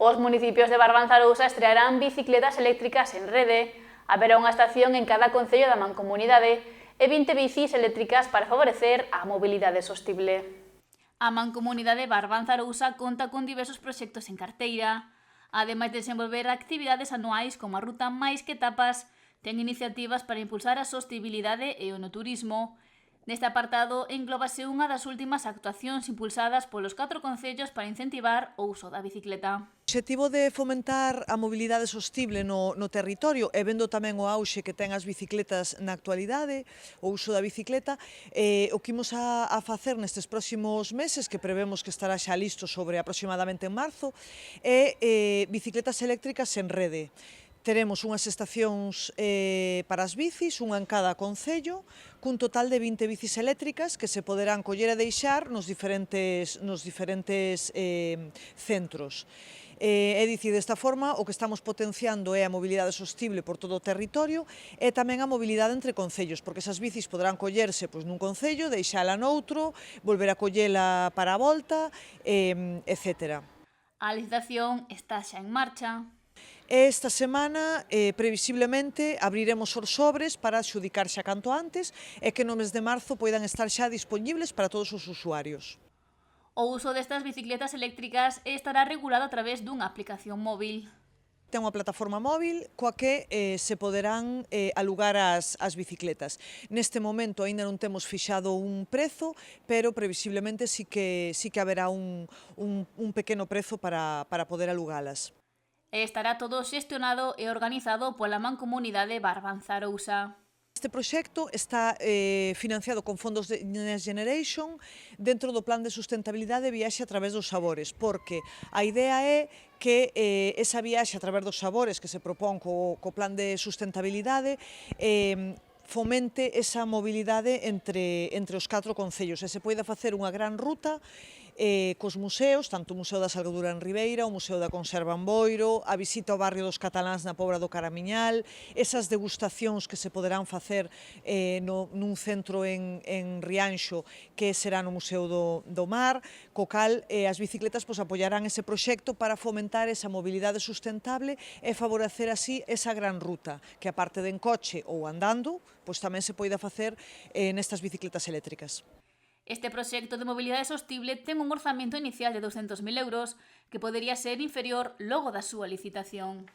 Os municipios de Barbanza e Arousa estrearán bicicletas eléctricas en rede. Haberá unha estación en cada concello da mancomunidade e 20 bicis eléctricas para favorecer a mobilidade sostible. A mancomunidade Barbanza e Arousa conta con diversos proxectos en carteira. Ademais de desenvolver actividades anuais como a ruta Máis que Tapas, ten iniciativas para impulsar a sostibilidade e o enoturismo. Neste apartado englóbase unha das últimas actuacións impulsadas polos 4 concellos para incentivar o uso da bicicleta. O obxectivo de fomentar a mobilidade sostible no territorio e vendo tamén o auxe que ten as bicicletas na actualidade, o uso da bicicleta, o que imos a facer nestes próximos meses, que prevemos que estará xa listo sobre aproximadamente en marzo, é bicicletas eléctricas en rede. Teremos unhas estacións para as bicis, unha en cada concello, cun total de 20 bicis eléctricas que se poderán coller e deixar nos diferentes centros. É dicir, desta forma, o que estamos potenciando é a mobilidade sostible por todo o territorio e tamén a mobilidade entre concellos, porque esas bicis poderán collerse nun concello, deixala noutro, volver a collela para a volta, etc. A licitación está xa en marcha. Esta semana, previsiblemente, abriremos os sobres para adxudicar xa canto antes e que no mes de marzo poidan estar xa disponibles para todos os usuarios. O uso destas bicicletas eléctricas estará regulado a través dunha aplicación móvil. Ten unha plataforma móvil coa que se poderán alugar as bicicletas. Neste momento aínda non temos fixado un prezo, pero previsiblemente sí que haberá un pequeno prezo para poder alugalas. Estará todo xestionado e organizado pola mancomunidade Barbanza e Arousa. Este proxecto está financiado con fondos de Next Generation dentro do plan de sustentabilidade Viaxe a través dos sabores, porque a idea é que esa viaxe a través dos sabores que se propón co plan de sustentabilidade fomente esa mobilidade entre os 4 concellos e se poida facer unha gran ruta cos museos, tanto o Museo da Salgadura en Ribeira, o Museo da Conserva en Boiro, a visita ao barrio dos cataláns na Pobra do Caramiñal, esas degustacións que se poderán facer nun centro en Rianxo que será no Museo do Mar, co cal as bicicletas apoiarán ese proxecto para fomentar esa mobilidade sustentable e favorecer así esa gran ruta que aparte de en coche ou andando, tamén se poida facer nestas bicicletas eléctricas. Este proxecto de mobilidade sostible ten un orzamento inicial de 200.000 euros que podería ser inferior logo da súa licitación.